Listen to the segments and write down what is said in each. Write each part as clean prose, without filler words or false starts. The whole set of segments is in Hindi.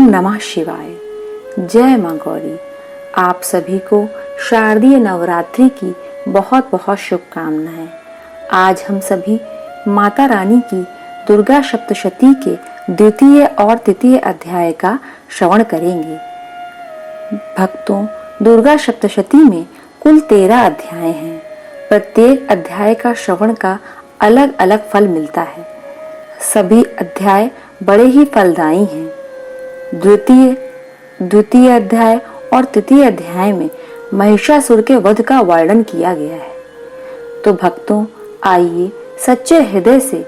नमः शिवाय। जय मां गौरी। आप सभी को शारदीय नवरात्रि की बहुत बहुत शुभकामनाएं। आज हम सभी माता रानी की दुर्गा सप्तशती के द्वितीय और तृतीय अध्याय का श्रवण करेंगे। भक्तों, दुर्गा सप्तशती में कुल 13 अध्याय हैं। प्रत्येक अध्याय का श्रवण का अलग अलग फल मिलता है। सभी अध्याय बड़े ही फलदायी हैं। द्वितीय अध्याय और तृतीय अध्याय में महिषासुर के वध का वर्णन किया गया है। तो भक्तों, आइए सच्चे हृदय से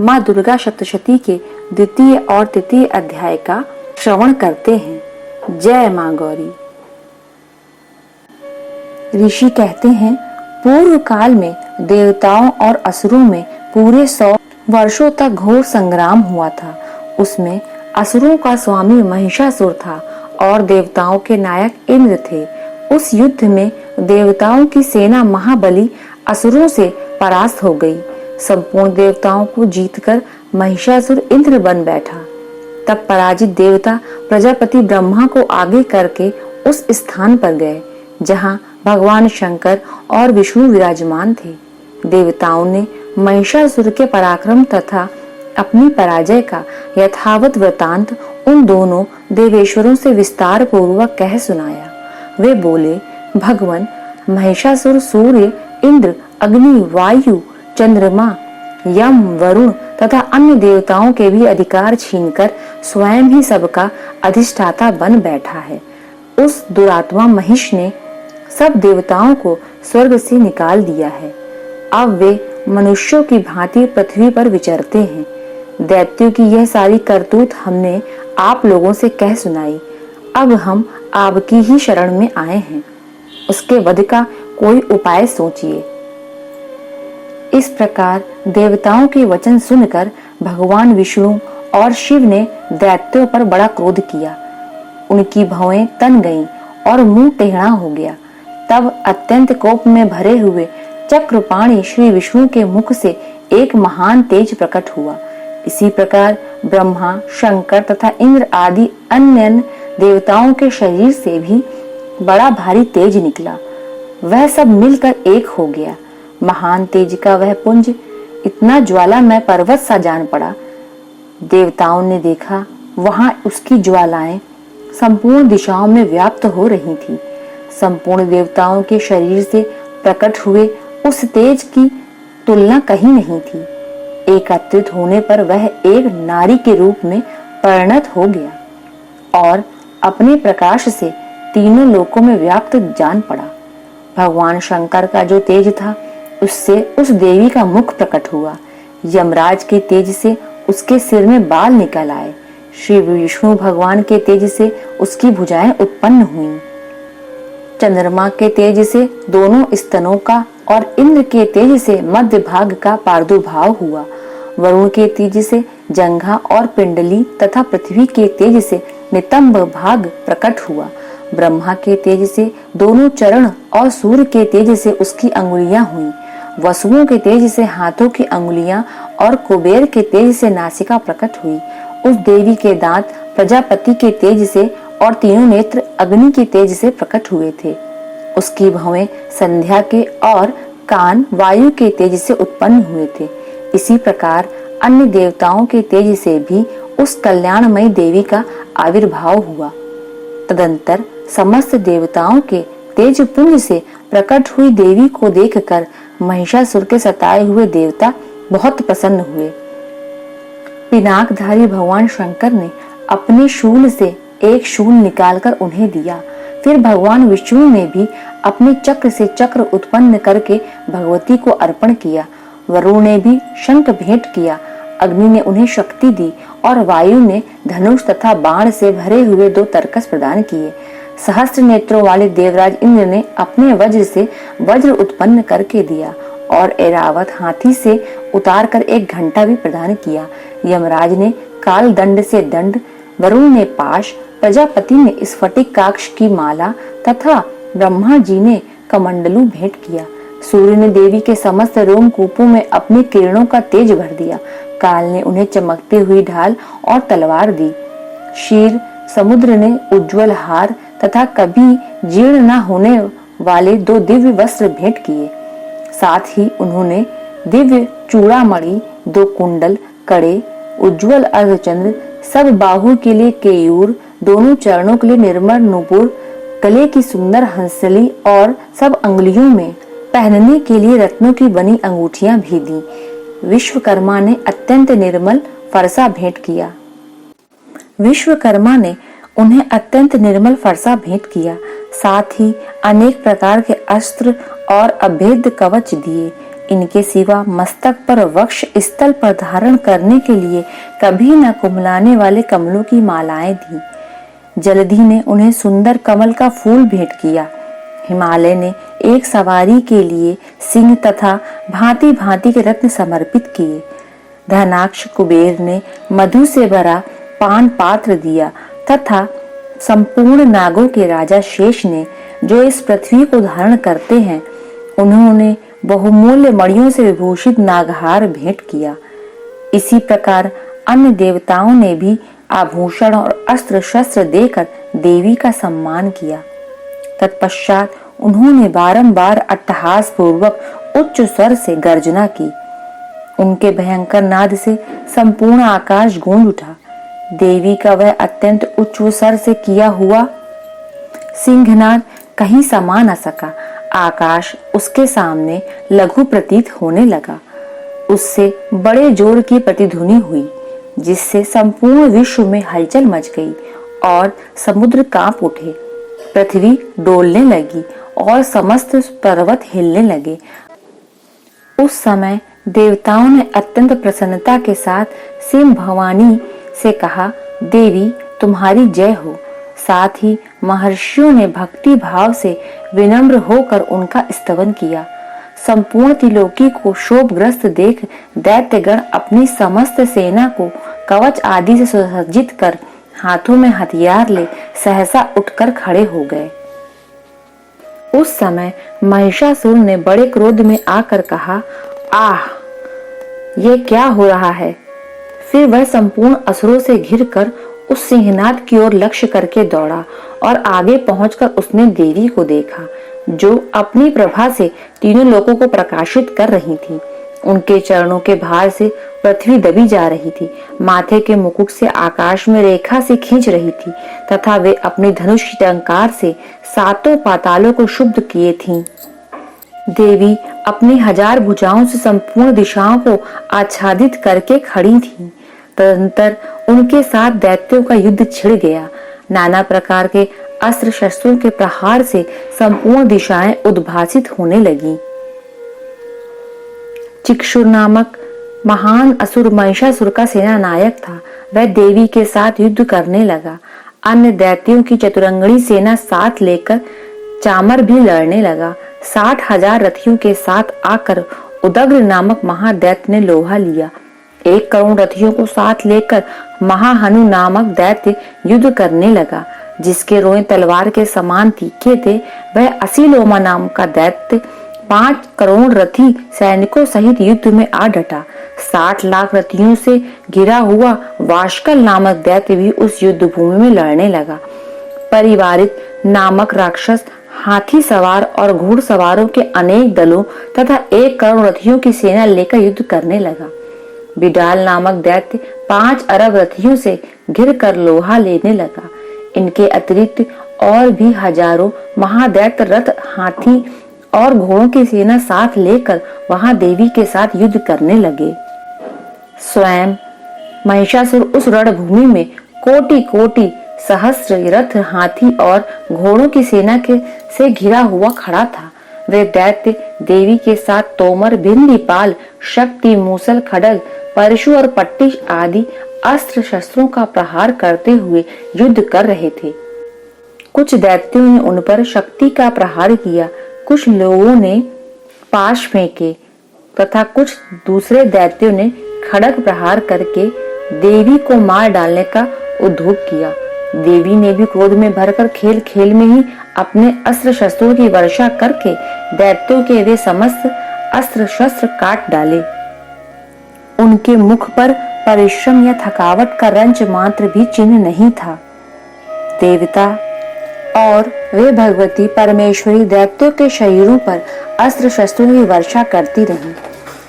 माँ दुर्गा सप्तशती के द्वितीय और तृतीय अध्याय का श्रवण करते हैं। जय मां गौरी। ऋषि कहते हैं, पूर्व काल में देवताओं और असुरों में पूरे 100 वर्षों तक घोर संग्राम हुआ था। उसमें असुरों का स्वामी महिषासुर था और देवताओं के नायक इंद्र थे। उस युद्ध में देवताओं की सेना महाबली असुरों से परास्त हो गई। संपूर्ण देवताओं को जीतकर महिषासुर इंद्र बन बैठा। तब पराजित देवता प्रजापति ब्रह्मा को आगे करके उस स्थान पर गए जहां भगवान शंकर और विष्णु विराजमान थे। देवताओं ने महिषासुर के पराक्रम तथा अपनी पराजय का यथावत वृतांत उन दोनों देवेश्वरों से विस्तार पूर्वक कह सुनाया। वे बोले, भगवान, महिषासुर सूर्य, इंद्र, अग्नि, वायु, चंद्रमा, यम, वरुण तथा अन्य देवताओं के भी अधिकार छीनकर स्वयं ही सबका अधिष्ठाता बन बैठा है। उस दुरात्मा महिष ने सब देवताओं को स्वर्ग से निकाल दिया है। अब वे मनुष्यों की भांति पृथ्वी पर विचरते हैं। दैत्यों की यह सारी करतूत हमने आप लोगों से कह सुनाई। अब हम आपकी ही शरण में आए हैं। उसके वध का कोई उपाय सोचिए। इस प्रकार देवताओं के वचन सुनकर भगवान विष्णु और शिव ने दैत्यों पर बड़ा क्रोध किया। उनकी भौएं तन गईं और मुंह टेढ़ा हो गया। तब अत्यंत कोप में भरे हुए चक्रपाणी श्री विष्णु के मुख से एक महान तेज प्रकट हुआ। इसी प्रकार ब्रह्मा, शंकर तथा इंद्र आदि अन्य देवताओं के शरीर से भी बड़ा भारी तेज निकला। वह सब मिलकर एक हो गया। महान तेज का वह पुंज इतना ज्वालामय पर्वत सा जान पड़ा। देवताओं ने देखा, वहां उसकी ज्वालाएं संपूर्ण दिशाओं में व्याप्त हो रही थी। संपूर्ण देवताओं के शरीर से प्रकट हुए उस तेज की तुलना कहीं नहीं थी। एकत्रित होने पर वह एक नारी के रूप में परिणत हो गया और अपने प्रकाश से तीनों लोकों में व्याप्त जान पड़ा। भगवान शंकर का जो तेज था, उससे उस देवी का मुख प्रकट हुआ। यमराज के तेज से उसके सिर में बाल निकल आए। श्री विष्णु भगवान के तेज से उसकी भुजाएं उत्पन्न हुईं। चंद्रमा के तेज से दोनों स्तनों का और इंद्र के तेज से मध्य भाग का प्रादुर्भाव हुआ। वरुण के तेज से जंघा और पिंडली तथा पृथ्वी के तेज से नितंब भाग प्रकट हुआ। ब्रह्मा के तेज से दोनों चरण और सूर्य के तेज से उसकी अंगुलियां हुई। वसुओं के तेज से हाथों की अंगुलियां और कुबेर के तेज से नासिका प्रकट हुई। उस देवी के दांत प्रजापति के तेज से और तीनों नेत्र अग्नि के तेज से प्रकट हुए थे। उसकी भौएं संध्या के और कान वायु के तेज से उत्पन्न हुए थे। इसी प्रकार अन्य देवताओं के तेज से भी उस कल्याणमयी देवी का आविर्भाव हुआ। तदंतर समस्त देवताओं के तेज पुंज से प्रकट हुई देवी को देखकर महिषासुर के सताए हुए देवता बहुत प्रसन्न हुए। पिनाकधारी भगवान शंकर ने अपने शूल से एक शूल निकालकर उन्हें दिया। फिर भगवान विष्णु ने भी अपने चक्र से चक्र उत्पन्न करके भगवती को अर्पण किया। वरुण ने भी शंख भेंट किया। अग्नि ने उन्हें शक्ति दी और वायु ने धनुष तथा बाण से भरे हुए 2 तरकस प्रदान किए। सहस्त्र नेत्रों वाले देवराज इंद्र ने अपने वज्र से वज्र उत्पन्न करके दिया और ऐरावत हाथी से उतार कर एक घंटा भी प्रदान किया। यमराज ने काल दंड से दंड, वरुण ने पाश, प्रजापति ने स्फटिक काक्ष की माला तथा ब्रह्मा जी ने कमंडलू भेंट किया। सूर्य ने देवी के समस्त रोमकूपों में अपनी किरणों का तेज भर दिया। काल ने उन्हें चमकती हुई ढाल और तलवार दी। शीर, समुद्र ने उज्जवल हार तथा कभी जीर्ण न होने वाले 2 दिव्य वस्त्र भेंट किए। साथ ही उन्होंने दिव्य चूड़ामणि, 2 कुंडल, कड़े, उज्जवल अर्धचंद्र, सब बाहु के लिए केयूर, दोनों चरणों के लिए निर्मल नुपुर, गले की सुंदर हंसली और सब अंगुलियों में पहनने के लिए रत्नों की बनी अंगूठियां भी दी। विश्वकर्मा ने अत्यंत निर्मल फरसा भेंट किया। विश्वकर्मा ने उन्हें अत्यंत निर्मल फरसा भेंट किया। साथ ही अनेक प्रकार के अस्त्र और अभेद्य कवच दिए। इनके सिवा मस्तक पर वक्ष स्थल पर धारण करने के लिए कभी न कुमलाने वाले कमलों की मालाएं दी। जलधि ने उन्हें सुंदर कमल का फूल भेंट किया। हिमालय ने एक सवारी के लिए सिंह तथा भांति भांति के रत्न समर्पित किए। धनाक्ष कुबेर ने मधु से भरा पान पात्र दिया तथा संपूर्ण नागों के राजा शेष ने, जो इस पृथ्वी को धारण करते हैं, उन्होंने बहुमूल्य मणियों से विभूषित नागहार भेंट किया। इसी प्रकार अन्य देवताओं ने भी आभूषण और अस्त्र शस्त्र देकर देवी का सम्मान किया। तत्पश्चात उन्होंने बारंबार अट्टहास पूर्वक उच्च स्वर से गर्जना की। उनके भयंकर नाद से संपूर्ण आकाश गूंज उठा। देवी का वह अत्यंत उच्च स्वर से किया हुआ सिंहनाद कहीं समा न सका। आकाश उसके सामने लघु प्रतीत होने लगा। उससे बड़े जोर की प्रतिध्वनि हुई, जिससे संपूर्ण विश्व में हलचल मच गई और समुद्र कांप उठे। पृथ्वी डोलने लगी और समस्त पर्वत हिलने लगे। उस समय देवताओं ने अत्यंत प्रसन्नता के साथ सिंह भवानी से कहा, देवी तुम्हारी जय हो। साथ ही महर्षियों ने भक्ति भाव से विनम्र होकर उनका स्तवन किया। संपूर्ण त्रिलोकी को शोभग्रस्त देख दैत्यगण अपनी समस्त सेना को कवच आदि से सुसज्जित कर हाथों में हथियार ले सहसा उठकर खड़े हो गए। उस समय महिषासुर ने बड़े क्रोध में आकर कहा, आह, ये क्या हो रहा है। फिर वह संपूर्ण असुरों से घिरकर उस सिंहनाद की ओर लक्ष्य करके दौड़ा और आगे पहुंचकर उसने देवी को देखा, जो अपनी प्रभा से तीनों लोकों को प्रकाशित कर रही थी। उनके चरणों के भार से पृथ्वी दबी जा रही थी। माथे के मुकुट से आकाश में रेखा से खींच रही थी तथा वे अपने धनुष की टंकार से 7 पातालों को शुद्ध किए थीं। देवी अपनी 1000 भुजाओं से संपूर्ण दिशाओं को आच्छादित करके खड़ी थीं। तदंतर उनके साथ दैत्यों का युद्ध छिड़ गया। नाना प्रकार के अस्त्र शस्त्रों के प्रहार से संपूर्ण दिशाएं उद्भासित होने लगीं। चिक्षुर नामक महान असुर महिषासुर का सेना नायक था। वह देवी के साथ युद्ध करने लगा। अन्य दैत्यों की चतुरंगणी सेना साथ लेकर चामर भी लड़ने लगा। 60,000 रथियों के साथ आकर उदग्र नामक महादैत्य ने लोहा लिया। 1 करोड़ रथियों को साथ लेकर महाहनु नामक दैत्य युद्ध करने लगा, जिसके रोए तलवार के समान तीखे थे। वह असीलोमा नाम का दैत्य 5 करोड़ रथी सैनिकों सहित युद्ध में आ डटा। 60 लाख रथियों से घिरा हुआ वाशकल नामक दैत्य भी उस युद्ध भूमि में लड़ने लगा। परिवारित नामक राक्षस हाथी सवार और घुड़सवारों के अनेक दलों तथा 1 करोड़ रथियों की सेना लेकर युद्ध करने लगा। बिडाल नामक दैत्य 5 अरब रथियों से घिरकर लोहा लेने लगा। इनके अतिरिक्त और भी हजारों महादैत्य रथ, हाथी और घोड़ों की सेना साथ लेकर वहां देवी के साथ युद्ध करने लगे। स्वयं महिषासुर उस रणभूमि में कोटि कोटि सहस्त्र रथ, हाथी और घोड़ों की सेना से घिरा हुआ खड़ा था। वे दैत्य देवी के साथ तोमर, भिंडीपाल, शक्ति, मूसल, खड्ग, परशु और पट्टी आदि अस्त्र शस्त्रों का प्रहार करते हुए युद्ध कर रहे थे। कुछ दैत्यों ने उन पर शक्ति का प्रहार किया, कुछ लोगों ने पाश फेंके तथा कुछ दूसरे दैत्यों ने खड्ग प्रहार करके देवी को मार डालने का उद्योग किया। देवी ने भी क्रोध में भरकर खेल खेल में ही अपने अस्त्र शस्त्रों की वर्षा करके दैत्यों के वे समस्त अस्त्र शस्त्र काट डाले। उनके मुख पर परिश्रम या थकावट का रंच मात्र भी चिन्ह नहीं था। देवता और वे भगवती परमेश्वरी दैत्यों के शरीरों पर अस्त्र शस्त्रों की वर्षा करती रहीं।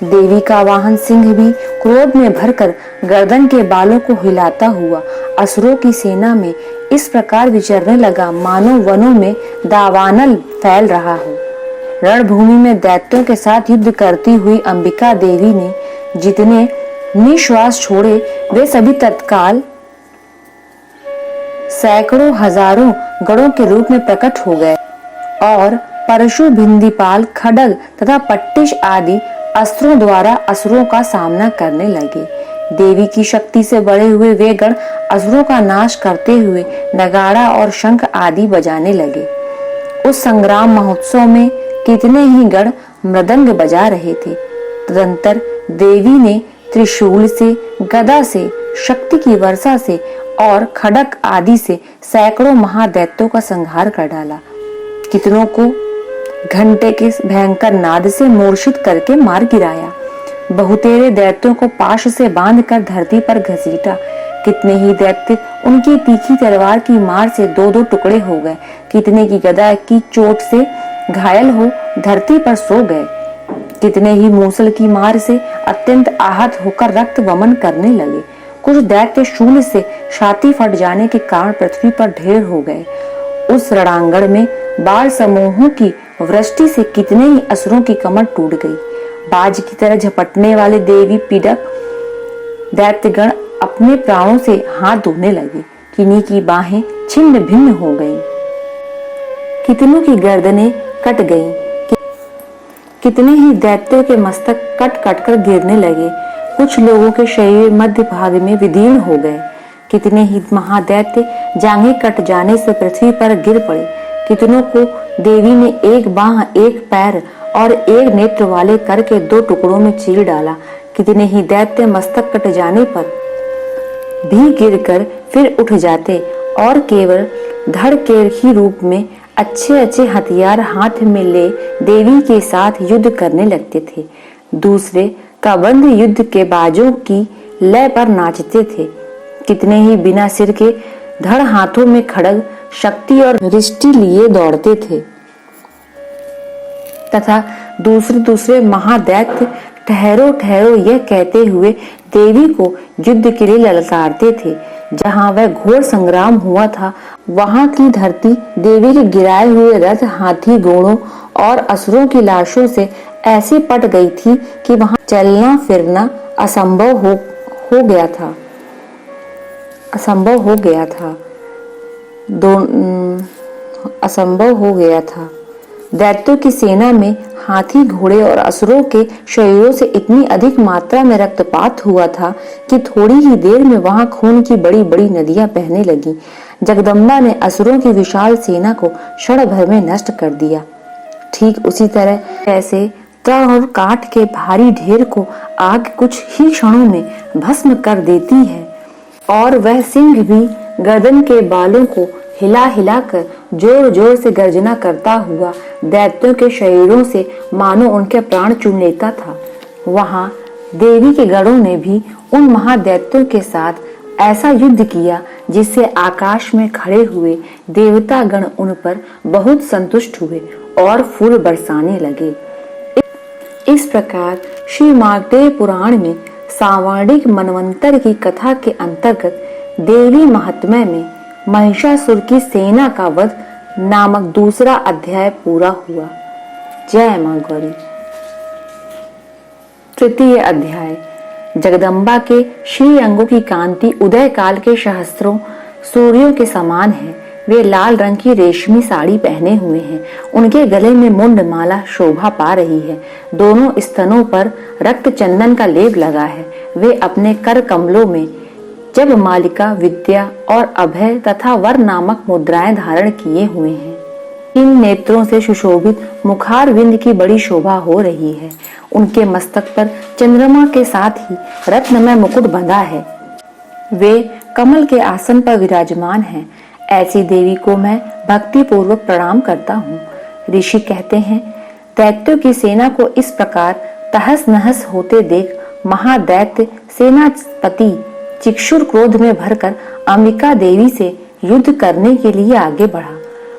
देवी का वाहन सिंह भी क्रोध में भरकर गर्दन के बालों को हिलाता हुआ असुरों की सेना में इस प्रकार विचरने लगा मानो वनों में दावानल फैल रहा हो। रणभूमि में दैत्यों के साथ युद्ध करती हुई अंबिका देवी ने जितने निश्वास छोड़े वे सभी तत्काल सैकड़ों हजारों गणों के रूप में प्रकट हो गए और परशु, भिंदीपाल, खड्ग तथा पट्टिश आदि अस्त्रों द्वारा असुरों का सामना करने लगे। देवी की शक्ति से बड़े हुए वे गण असुरों का नाश करते हुए नगाड़ा और शंख आदि बजाने लगे। उस संग्राम महोत्सव में कितने ही गण मृदंग बजा रहे थे। तदंतर देवी ने त्रिशूल से, गदा से, शक्ति की वर्षा से और खड्ग आदि से सैकड़ों महादैत्यों का संहार कर डाला। कितनों को घंटे के भयंकर नाद से मूर्छित करके मार गिराया। बहुतेरे दैत्यों को पाश से बांधकर धरती पर घसीटा। कितने ही दैत्य उनकी तीखी तलवार की मार से दो दो टुकड़े हो गए। कितने की गदा की चोट से घायल हो धरती पर सो गए। कितने ही मूसल की मार से अत्यंत आहत होकर रक्त वमन करने लगे। कुछ दैत्य शूल से छाती फट जाने के कारण पृथ्वी पर ढेर हो गए। उस रणांगण में बाल समूहों की वृष्टि से कितने ही असुरों की कमर टूट गई। बाज की तरह झपटने वाले देवी पीड़क दैत्यगण अपने प्राणों से हाथ धोने लगे। किन्हीं की बाहें छिन्न भिन्न हो गईं। कितनों की गर्दनें कट गईं। कितने ही दैत्यों के मस्तक कट कट कर गिरने लगे। कुछ लोगों के शरीर मध्य भाग में विदीर्ण हो गए। कितने ही महादैत्य जांघें कट जाने से पृथ्वी पर गिर पड़े। कितनों को देवी ने एक बाह, एक पैर और एक नेत्र वाले करके दो टुकड़ों में चीर डाला। कितने ही दैत्य मस्तक कट जाने पर भी गिरकर फिर उठ जाते और केवल धड़ के ही रूप में अच्छे अच्छे हथियार हाथ में ले देवी के साथ युद्ध करने लगते थे। दूसरे काबंद युद्ध के बाजों की लय पर नाचते थे। कितने ही बिना सिर के धड़ हाथों में खड्ग, शक्ति और रिष्टि लिए दौड़ते थे तथा दूसरे दूसरे महादैत्य ठहरो ठहरो यह कहते हुए देवी को युद्ध के लिए ललकारते थे। जहाँ वह घोर संग्राम हुआ था वहाँ की धरती देवी के गिराए हुए रथ, हाथी, घोड़ों और असुरों की लाशों से ऐसी पट गई थी कि वहाँ चलना फिरना असंभव हो गया था। असंभव हो गया था। दैत्यों की सेना में हाथी, घोड़े और असुरों के शरीरों से इतनी अधिक मात्रा में रक्तपात हुआ था कि थोड़ी ही देर में वहां खून की बड़ी बड़ी नदियां बहने लगी। जगदम्बा ने असुरों की विशाल सेना को क्षण भर में नष्ट कर दिया। ठीक उसी तरह जैसे तड़ और काठ के भारी ढेर को आग कुछ ही क्षणों में भस्म कर देती है और वह सिंह भी गर्दन के बालों को हिला हिलाकर जोर जोर से गर्जना करता हुआ दैत्यों के शरीरों से मानो उनके प्राण चुन लेता था। वहां देवी के गणों ने भी उन महादैत्यों के साथ ऐसा युद्ध किया जिससे आकाश में खड़े हुए देवता गण उन पर बहुत संतुष्ट हुए और फूल बरसाने लगे। इस प्रकार श्री मार्कंडेय पुराण में सांवर्णिक मनवंतर की कथा के अंतर्गत देवी महात्म्य में महिषासुर की सेना का वध नामक दूसरा अध्याय पूरा हुआ। जय मां गौरी। तृतीय अध्याय। जगदम्बा के श्री अंगों की कांति उदय काल के सहस्त्रों सूर्यों के समान है। वे लाल रंग की रेशमी साड़ी पहने हुए हैं। उनके गले में मुंड माला शोभा पा रही है। दोनों स्तनों पर रक्त चंदन का लेप लगा है। वे अपने कर कमलों में जब मालिका, विद्या और अभय तथा वर नामक मुद्राएं धारण किए हुए हैं। इन नेत्रों से सुशोभित मुखार विंद की बड़ी शोभा हो रही है। उनके मस्तक पर चंद्रमा के साथ ही रत्नमय मुकुट बंधा है। वे कमल के आसन पर विराजमान हैं। ऐसी देवी को मैं भक्ति पूर्वक प्रणाम करता हूँ। ऋषि कहते हैं, दैत्यों की सेना को इस प्रकार तहस नहस होते देख महादैत्य सेनापति चिक्षुर क्रोध में भरकर अंबिका देवी से युद्ध करने के लिए आगे बढ़ा।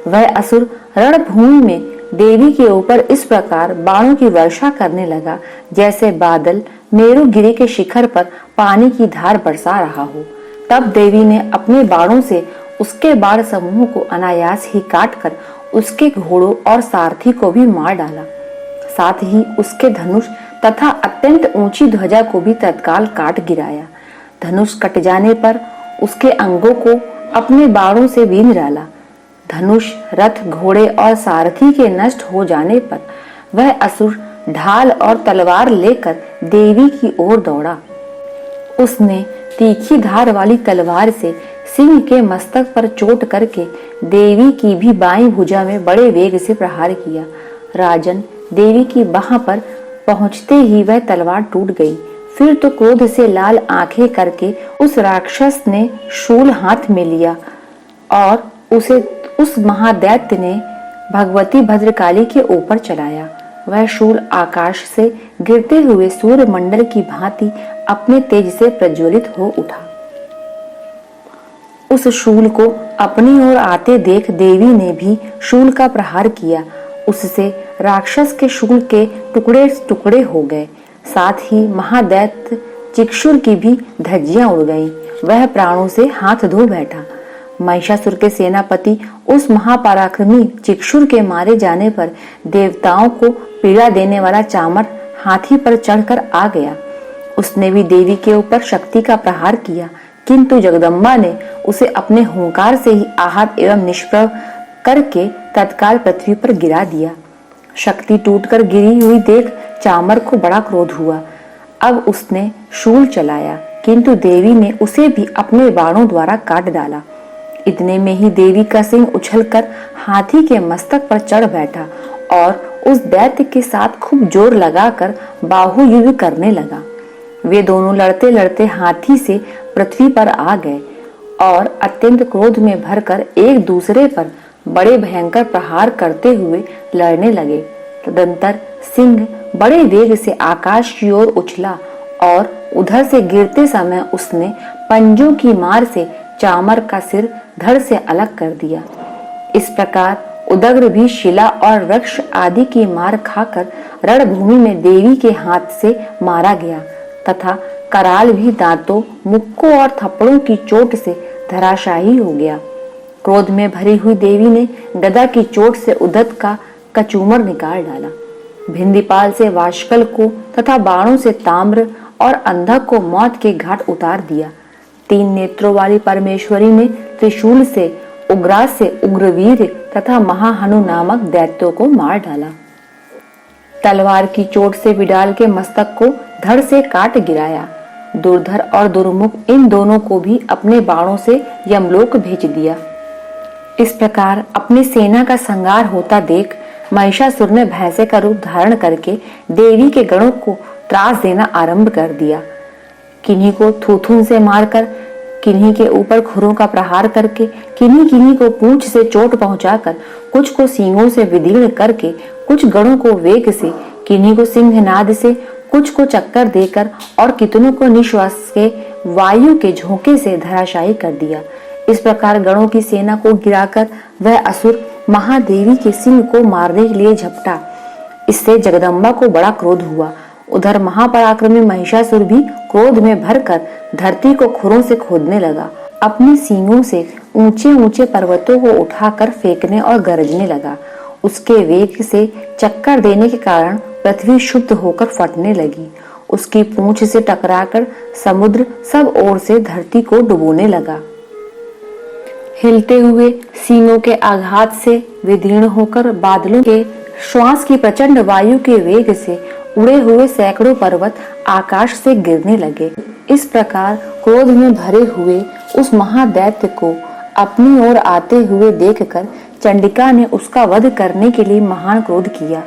वह असुर रणभूमि में देवी के ऊपर इस प्रकार बाणों की वर्षा करने लगा जैसे बादल मेरुगिरी के शिखर पर पानी की धार बरसा रहा हो। तब देवी ने अपने बाणों से उसके बाण समूह को अनायास ही काटकर उसके घोड़ों और सारथी को भी मार डाला। साथ ही उसके धनुष तथा अत्यंत ऊंची ध्वजा को भी तत्काल काट गिराया। धनुष कट जाने पर उसके अंगों को अपने बाणों से बींध डाला। धनुष, रथ, घोड़े और सारथी के नष्ट हो जाने पर वह असुर ढाल और तलवार लेकर देवी की ओर दौड़ा। उसने तीखी धार वाली तलवार से सिंह के मस्तक पर चोट करके देवी की भी बाईं भुजा में बड़े वेग से प्रहार किया। राजन, देवी की बाह पर पहुंचते ही वह तलवार टूट गई। फिर तो क्रोध से लाल आंखें करके उस राक्षस ने शूल हाथ में लिया और उस महादैत्य ने भगवती भद्रकाली के ऊपर चलाया। वह शूल आकाश से गिरते हुए सूर्य मंडल की भांति अपने तेज से प्रज्वलित हो उठा। उस शूल को अपनी ओर आते देख देवी ने भी शूल का प्रहार किया। उससे राक्षस के शूल के टुकड़े टुकड़े हो गए। साथ ही महादैत्य चिक्षुर की भी धज्जियां उड़ गईं। वह प्राणों से हाथ धो बैठा। महिषासुर के सेनापति उस महापराक्रमी चिक्षुर के मारे जाने पर देवताओं को पीड़ा देने वाला चामर हाथी पर चढ़कर आ गया। उसने भी देवी के ऊपर शक्ति का प्रहार किया, किंतु जगदम्बा ने उसे अपने हुंकार से ही आहत एवं निष्प्रभ करके तत्काल पृथ्वी पर गिरा दिया। शक्ति टूटकर गिरी हुई देख चामर को बड़ा क्रोध हुआ। अब उसने शूल चलाया, किंतु देवी ने उसे भी अपने बाणों द्वारा काट डाला। इतने में ही देवी का सिंह उछलकर हाथी के मस्तक पर चढ़ बैठा और उस दैत्य के साथ खूब जोर लगाकर बाहु युद्ध करने लगा। वे दोनों लड़ते लड़ते हाथी से पृथ्वी पर आ गए और अत्यंत क्रोध में भरकर एक दूसरे पर बड़े भयंकर प्रहार करते हुए लड़ने लगे। तदंतर सिंह बड़े वेग से आकाश की ओर उछला और उधर से गिरते समय उसने पंजों की मार से चामर का सिर धड़ से अलग कर दिया। इस प्रकार उदग्र भी शिला और वृक्ष आदि की मार खाकर रणभूमि में देवी के हाथ से मारा गया तथा कराल भी दांतों, मुक्कों और थप्पड़ों की चोट से धराशायी हो गया। क्रोध में भरी हुई देवी ने गदा की चोट से उदत का कचूमर निकाल डाला। भिंदीपाल से वाशकल को तथा बाणों से ताम्र और अंधक को मौत के घाट उतार दिया। 3 नेत्रों वाली परमेश्वरी ने त्रिशूल से उग्रास से उग्रवीर तथा महाहनु नामक दैत्यों को मार डाला। तलवार की चोट से विडाल के मस्तक को धड़ से काट गिराया। दुर्धर और दुर्मुख इन दोनों को भी अपने बाणों से यमलोक भेज दिया। इस प्रकार अपनी सेना का संहार होता देख महिषासुर ने भैंसे का रूप धारण करके देवी के गणों को त्रास देना आरंभ कर दिया। किन्हीं को थूथून से मारकर, किन्हीं के ऊपर खुरों का प्रहार करके, किन्हीं को पूंछ से चोट पहुंचाकर, कुछ को सींगों से विदीर्ण करके, कुछ गणों को वेग से, किन्हीं को सिंहनाद से, कुछ को चक्कर देकर और कितनों को निश्वास के वायु के झोंके से धराशायी कर दिया। इस प्रकार गणों की सेना को गिराकर वह असुर महादेवी के सिंह को मारने के लिए झपटा। इससे जगदम्बा को बड़ा क्रोध हुआ। उधर महापराक्रमी महिषासुर भी क्रोध में भरकर धरती को खुरों से खोदने लगा। अपने सींगों से ऊंचे ऊंचे पर्वतों को उठाकर फेंकने और गरजने लगा। उसके वेग से चक्कर देने के कारण पृथ्वी शुद्ध होकर फटने लगी। उसकी पूंछ से टकराकर समुद्र सब ओर से धरती को डुबोने लगा। हिलते हुए सींगों के आघात से विदीर्ण होकर बादलों के श्वास की प्रचंड वायु के वेग से उड़े हुए सैकड़ों पर्वत आकाश से गिरने लगे। इस प्रकार क्रोध में भरे हुए उस महादैत्य को अपनी ओर आते हुए देखकर चंडिका ने उसका वध करने के लिए महान क्रोध किया।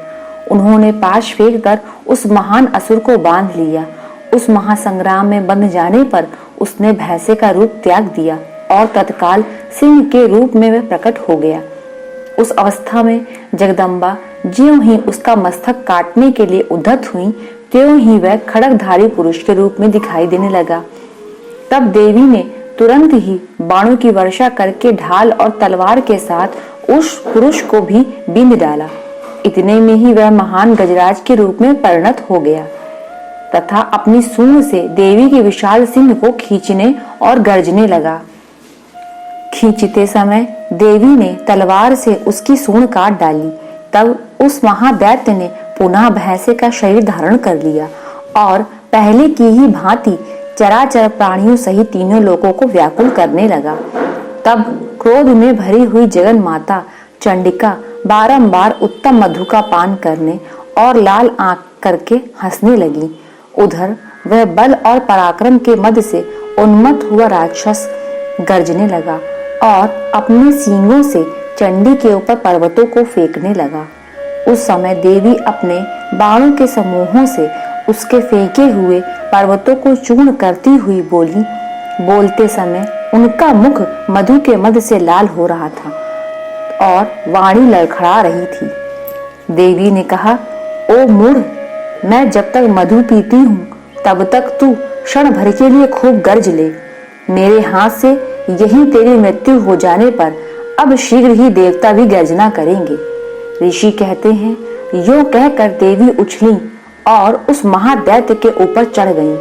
उन्होंने पाश फेंककर उस महान असुर को बांध लिया। उस महासंग्राम में बंध जाने पर उसने भैंसे का रूप त्याग दिया और तत्काल सिंह के रूप में वह प्रकट हो गया। उस अवस्था में जगदम्बा ज्यों ही उसका मस्तक काटने के लिए उद्धत हुई, त्यों ही वह खड्गधारी पुरुष के रूप में दिखाई देने लगा। तब देवी ने तुरंत ही बाणों की वर्षा करके ढाल और तलवार के साथ उस पुरुष को भी बींध डाला। इतने में ही वह महान गजराज के रूप में परिणत हो गया तथा अपनी सूंड से देवी के विशाल सिंह को खींचने और गर्जने लगा। खींचते समय देवी ने तलवार से उसकी सूंड काट डाली। तब उस महादैत्य ने पुनः भैंसे का शरीर धारण कर लिया और पहले की ही भांति चराचर प्राणियों सहित तीनों लोगों को व्याकुल करने लगा। तब क्रोध में भरी हुई जगन माता चंडिका बारंबार उत्तम मधु का पान करने और लाल आंख करके हंसने लगी। उधर वह बल और पराक्रम के मद से उन्मत्त हुआ राक्षस गर्जने लगा और अपने सींगों से चंडी के ऊपर पर्वतों को फेंकने लगा। उस समय देवी अपने बाणों के समूहों से उसके फेंके हुए पर्वतों को चूर्ण करती हुई बोली। बोलते समय उनका मुख मधु के मद से लाल हो रहा था और वाणी लड़खड़ा रही थी। देवी ने कहा, ओ मूढ़, मैं जब तक मधु पीती हूँ तब तक तू क्षण भर के लिए खूब गर्ज ले। मेरे हाथ से यही तेरी मृत्यु हो जाने पर अब शीघ्र ही देवता भी गर्जना करेंगे। ऋषि कहते हैं, यूं कहकर देवी उछली और उस महादैत्य के ऊपर चढ़ गईं।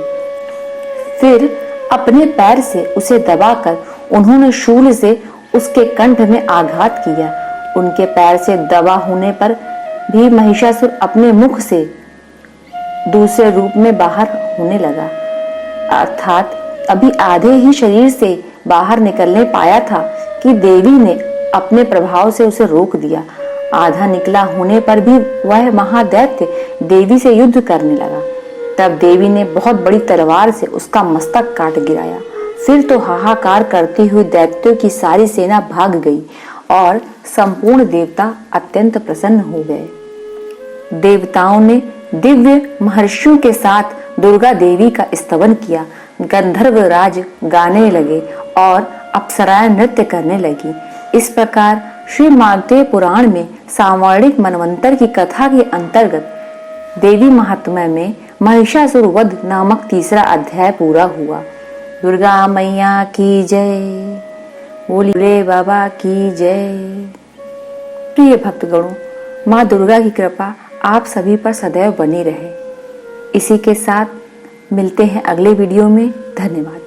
फिर अपने पैर से उसे दबाकर उन्होंने शूल से उसके कंठ में आघात किया। उनके पैर से दबा होने पर भी महिषासुर अपने मुख से दूसरे रूप में बाहर होने लगा, अर्थात अभी आधे ही शरीर से बाहर निकलने पाया था कि देवी ने अपने प्रभाव से उसे रोक दिया। आधा निकला होने पर भी वह महादैत्य देवी से युद्ध करने लगा। तब देवी ने बहुत बड़ी तलवार से उसका मस्तक काट गिराया। फिर तो हाहाकार करती हुई दैत्यों की सारी सेना भाग गई और संपूर्ण देवता अत्यंत प्रसन्न हो गए। देवताओं ने दिव्य महर्षियों के साथ दुर्गा देवी का स्तवन किया। गंधर्व राज गाने लगे और अप्सराएं नृत्य करने लगी। इस प्रकार श्री मार्कंडेय पुराण में सांवर्णिक मनवंतर की कथा के अंतर्गत देवी महात्म्य में महिषासुर वध नामक तीसरा अध्याय पूरा हुआ। दुर्गा मैया की जय, बोले बाबा की जय। प्रिय भक्तगणों, माँ दुर्गा की कृपा आप सभी पर सदैव बनी रहे। इसी के साथ मिलते हैं अगले वीडियो में। धन्यवाद।